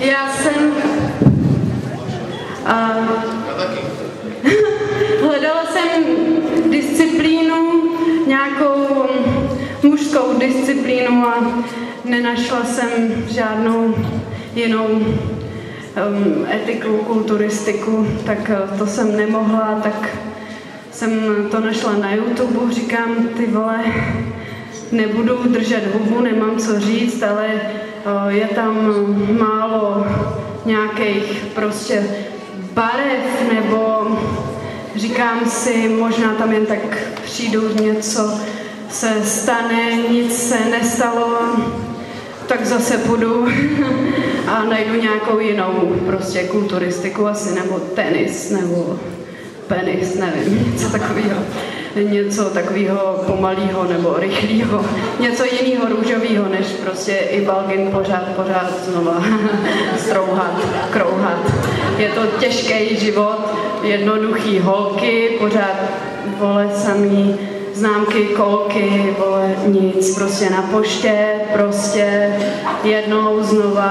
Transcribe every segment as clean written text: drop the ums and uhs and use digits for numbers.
Já jsem hledala jsem disciplínu, nějakou mužskou disciplínu a nenašla jsem žádnou jinou etiku, kulturistiku, tak to jsem nemohla, tak jsem to našla na YouTube, říkám, ty vole, nebudu držet hubu, nemám co říct, ale je tam málo nějakých prostě barev, nebo říkám si, možná tam jen tak přijdu, něco se stane, nic se nestalo, tak zase půjdu a najdu nějakou jinou prostě kulturistiku asi, nebo tenis, nebo penis, nevím, něco takového pomalého nebo rychlého, něco jiného růžového, než prostě i balgin pořád znova strouhat, krouhat. Je to těžký život, jednoduchý holky, pořád vole samý známky, kolky, vole nic, prostě na poště, prostě jednou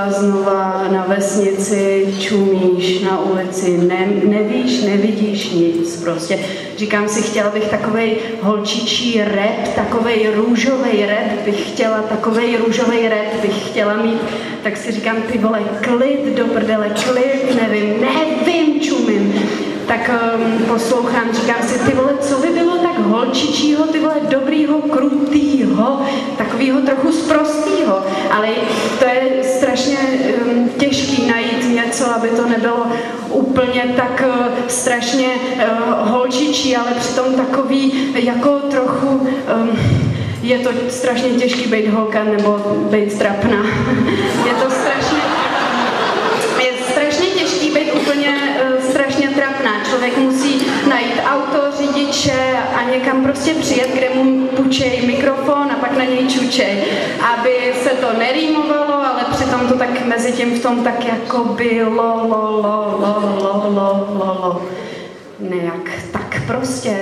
znova na vesnici čumíš na ulici, nevíš, nevidíš nic, prostě. Říkám si, chtěla bych takovej holčičí rap, takovej růžovej rap bych chtěla, takovej růžovej rap bych chtěla mít, tak si říkám, ty vole, klid do prdele, klid, nevím, čumím. Tak poslouchám, říkám si, ty vole, co by bylo tak holčičího, ty vole, dobrýho, krutýho, takovýho trochu sprostýho, ale to je strašně těžký najít něco, aby to nebylo úplně tak strašně holčičí, ale přitom takový jako trochu, je to strašně těžký být holka nebo být trapná. Je to strašně těžký být úplně strašně trapná. Člověk musí najít auto, řidiče a někam prostě přijet, kde mu půjčej mikrofon a pak na něj čučej, aby se to nerýmovalo, ale přitom to tak mezi tím v tom tak jako bylo nějak tak prostě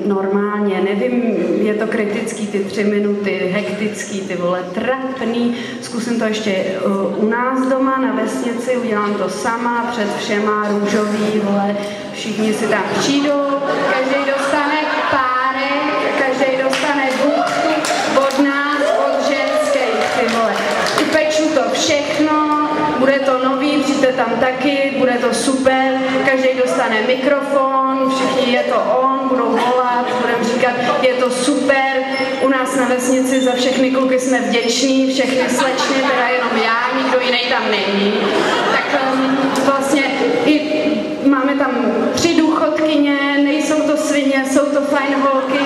normálně, nevím, je to kritický ty 3 minuty, hektický, ty vole, trapný, zkusím to ještě u nás doma na vesnici, udělám to sama, před všema, růžový, vole, všichni si tam přijdou, každý dostane párek, každý dostane buchtu od nás, od ženských, ty vole, upeču to všechno, bude to nový, přijďte tam taky, bude to super, každý dostane mikrofon, všichni je to on, budou volat, budeme říkat, je to super, u nás na vesnici za všechny kluky jsme vděční, všechny slečny, teda jenom já, nikdo jiný tam není. Tak vlastně i máme tam 3 důchodkyně, nejsou to svině, jsou to fajn holky,